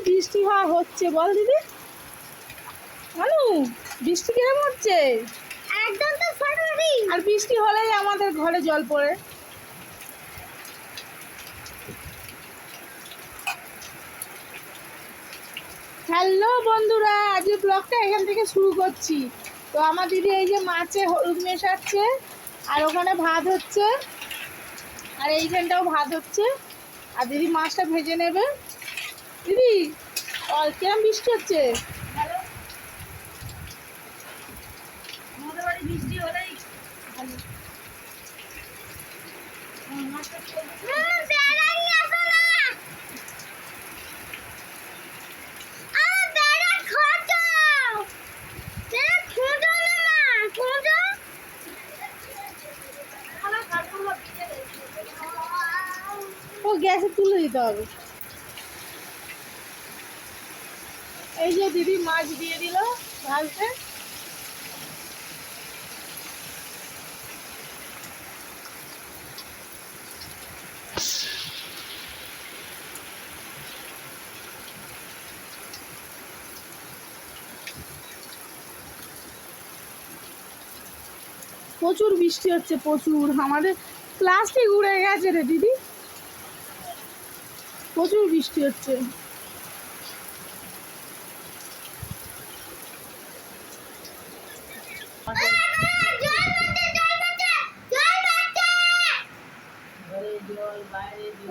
বৃষ্টি হচ্ছে বল দিদি। মানু বৃষ্টি কিরকম হচ্ছে? একদম তো ফাটাফাটি। আর বৃষ্টি হলেই আমাদের ঘরে জল পড়ে। হ্যালো বন্ধুরা, আজকে ব্লগটা এখান থেকে শুরু করছি। তো আমার দিদি এই যে মাছে হলুদ মেশাচ্ছে, আর ওখানে ভাত হচ্ছে, আর এইখানটাও ভাত হচ্ছে, আর দিদি মাছটা ভেজে নেবে। দিদি কিরম বৃষ্টি হচ্ছে? ভালো। আমাদের বাড়ি বৃষ্টি হলেই ভালো। ও গ্যাসে তুলে দিতে হবে। এই যে দিদি মাছ দিয়ে দিল ভাজতে। প্রচুর বৃষ্টি হচ্ছে, প্রচুর। আমাদের প্লাস্টিক উড়ে গেছে রে দিদি, প্রচুর বৃষ্টি হচ্ছে।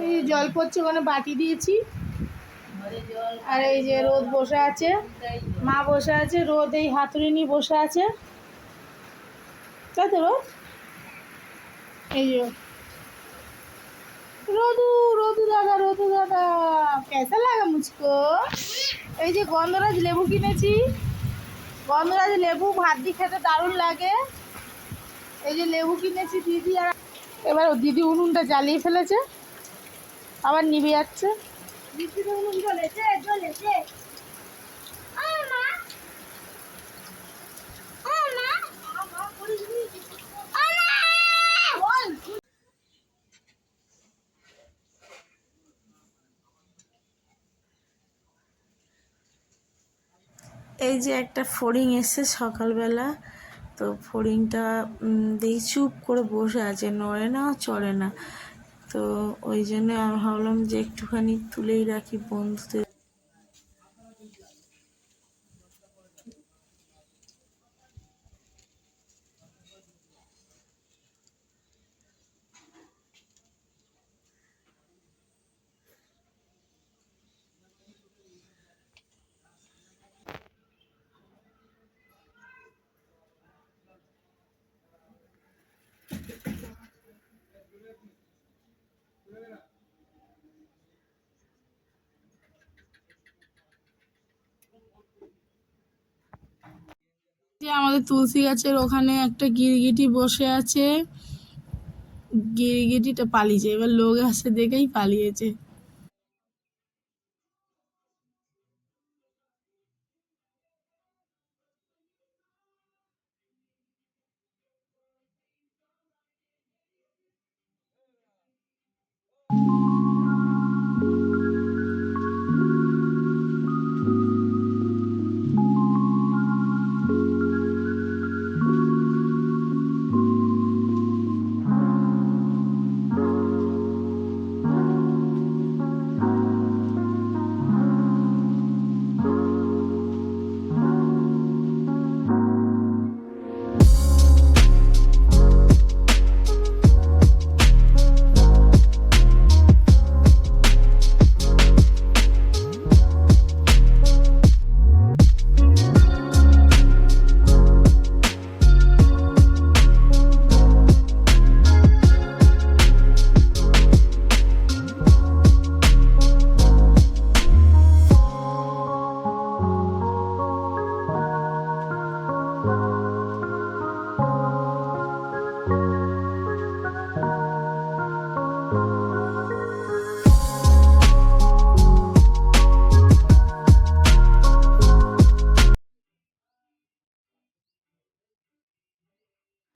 এই জল পড়ছে, ওখানে বাটি দিয়েছি। আর এই যে রোদ বসে আছে, মা বসে আছে, রোদ এই হাতুড়ি নিয়ে বসে আছে, তাই তো রোদ। এই যে रोदू रोदू दादा कैसा लगा मुझको। এই যে গন্ধরাজ লেবু কিনেছি, গন্ধরাজ লেবু ভাত দিয়ে খেতে দারুণ লাগে। এই যে লেবু কিনেছি দিদি। আর এবার দিদি উনুনটা জ্বালিয়ে ফেলেছে, আবার নিভে যাচ্ছে। উনুন জ্বলেছে জ্বলেছে। এই যে একটা ফড়িং এসছে সকালবেলা, তো ফড়িংটা দেখি চুপ করে বসে আছে, নড়ে না চড়ে না। তো ওই জন্য আমি ভাবলাম যে একটুখানি তুলেই রাখি বন্ধুদের। যে আমাদের তুলসী গাছের ওখানে একটা গিরগিটি বসে আছে, গিরগিটিটা পালিয়েছে, এবার লোক আসে দেখেই পালিয়েছে।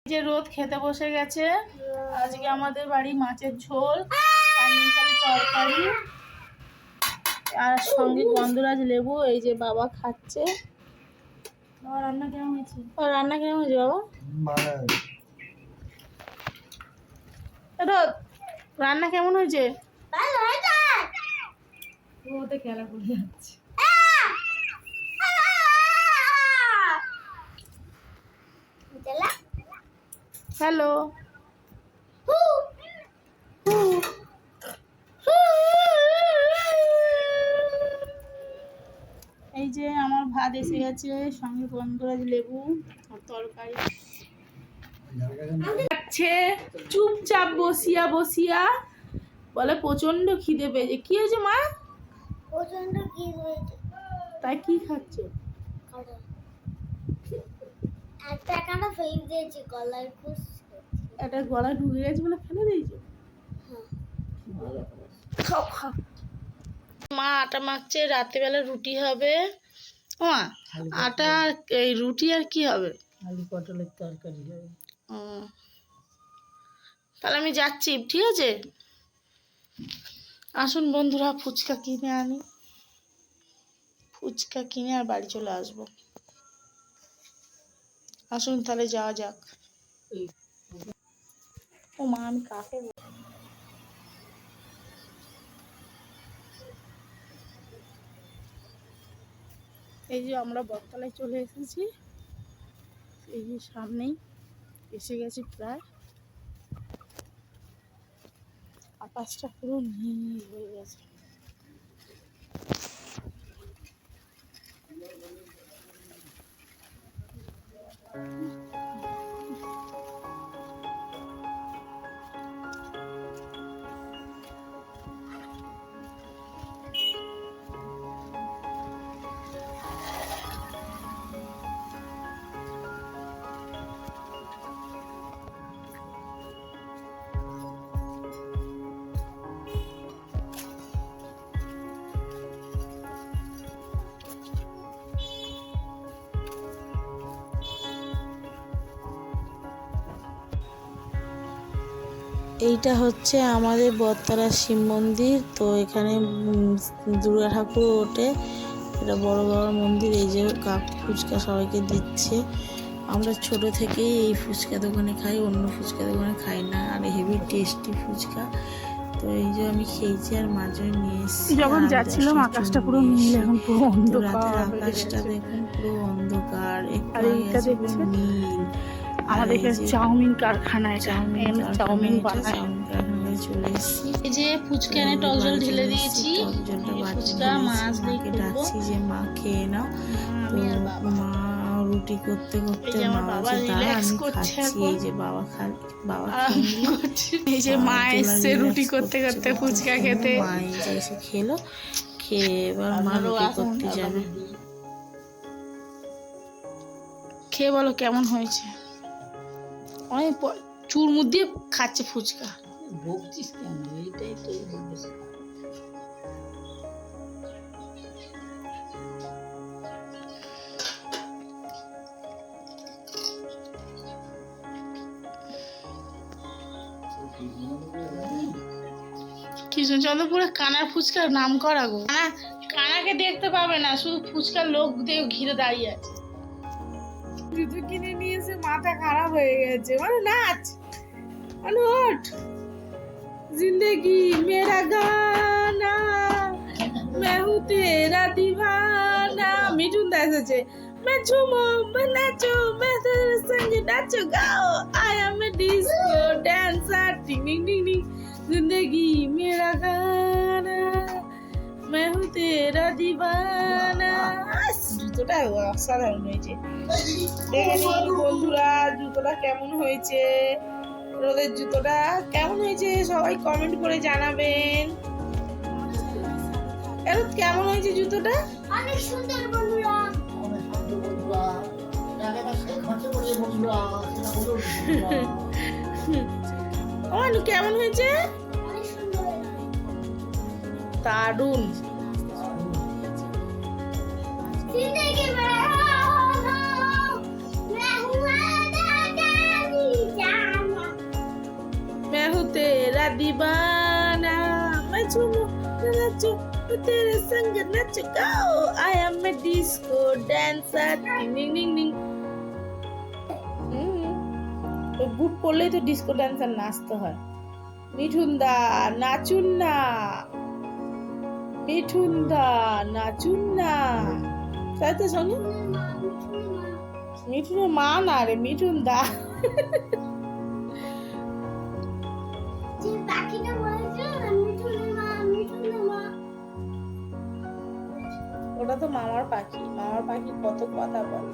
যে রোদ খেতে বসে গেছে। আজকে আমাদের বাড়ি মাছের ঝোল, তরকারি, আর সঙ্গে গন্ধরাজ লেবু। এই যে বাবা খাচ্ছে। বাবা রান্না কেমন হয়েছে? রান্না কেমন হয়েছে বাবা? রান্না কেমন হয়েছে? ওতে খেলা করে যাচ্ছে। হ্যালো, এই যে আমার ভাত এসে গেছে, সঙ্গে গন্ধরাজ লেবু আর তরকারি খাচ্ছে চুপচাপ বসিয়া বসিয়া। বলে প্রচন্ড খিদে পেয়েছে। কি হয়েছে মা? প্রচন্ড কি হয়েছে? তাই কি খাচ্ছে? একটা কানা ফেলে দিয়েছি গলায়, খুশ এটা গলায় ঢুকে গেছে বলে ফেলে দিয়েছে। খাও খাও। মা আটা মাখছে, রাত্রিবেলা রুটি হবে। মা আটা এই রুটি আর কি হবে? আলু পটলের তরকারি হবে। তাহলে আমি যাচ্ছি, ঠিক আছে? আসুন বন্ধুরা, ফুচকা কিনে আনি। ফুচকা কিনে আর বাড়ি চলে আসবো। আসুন তাহলে যাওয়া যাক। ও মা, আমি কাকে এই যে আমরা বটতলায় চলে এসেছি। এই যে সামনেই এসে গেছি প্রায়। আকাশটা পুরো নীল হয়ে গেছে। এইটা হচ্ছে আমাদের বটতলা শিব মন্দির। তো এখানে দুর্গা ঠাকুর ওঠে। এটা বড় বড় মন্দির। এই যে কাপ ফুচকা সবাইকে দিচ্ছে। আমরা ছোট থেকেই এই ফুচকা দোকানে খাই, অন্য ফুচকা দোকানে খাই না। আর হেভি টেস্টি ফুচকা। তো এই যে আমি খেয়েছি আর মাঝে নিয়ে এসেছি। যখন যাচ্ছিলাম আকাশটা পুরো নীল, এখন পুরো রাতের অন্ধকার। আকাশটা দেখুন পুরো অন্ধকার। আর এইটা দেখছেন নীল। আমাদের এখানে চাউমিন কারখানা। এটা চাউমিন বানায়। চলে এসেছি। এই যে ফুচকা এনে টক জল ঢেলে দিয়েছি। ফুচকা মাছ দিয়ে করবো। যে মা খেয়ে নাও। আমি আর বাবা। মা রুটি করতে করতে মা বলছে দাঁড়া আমি খাচ্ছি। এই যে বাবা এই যে মা এসছে রুটি করতে করতে ফুচকা খেতে। মা এই যে এসে খেলো, খেয়ে এবার মা রুটি করতে যাবে। খেয়ে বলো কেমন হয়েছে? অনেক চুরমুর দিয়ে খাচ্ছে ফুচকা। বকছিস কেন? এইটাই তো কৃষ্ণচন্দ্রপুরে কানার ফুচকার নাম করা গো। কানাকে দেখতে পাবে না, শুধু ফুচকার লোক দিয়ে ঘিরে দাঁড়িয়ে আছে। জুতো কিনে নিয়ে এসে মাথা খারাপ হয়ে গেছে। মানে নাচ, মানে ওঠ। জিন্দেগি মেরা গানা, मैं हूँ तेरा दीवाना। মিঠুন দা এসেছে। मैं झूमो मैं नाचो मैं तेरे संग नाचो गाओ, I am a disco dancer, टिंग टिंग टिंग टिंग। जिंदगी मेरा गाना, मैं हूँ तेरा दीवाना। জুতোটা অসাধারণ হয়েছে। দেখে নিন বন্ধুরা জুতোটা কেমন হয়েছে। রোদের জুতোটা কেমন হয়েছে সবাই কমেন্ট করে জানাবেন। কেমন হয়েছে জুতোটা? অনেক সুন্দর বন্ধুরা। কেমন হয়েছে? অনেক সুন্দর। দারুণ। जिंदगी में मैं हूँ जाना, मैं हूँ तेरा दीवाना, मैं झूमूं मैं नाचूं तेरे संग नचगाओ I am a disco dancer ding ding ding ding ওই বুট পরলেই তো ডিস্কো ডান্সার নাচতে হয় মিঠুন দা নাচুন না মিঠুন দা নাচুন না তাই তো শোনো মিঠুনের মা না রে মিঠুন দা যে পাখিটা বলেছে না মিঠুনের মা মিঠুনের মা ওটা তো মামার পাখি কত কথা বলে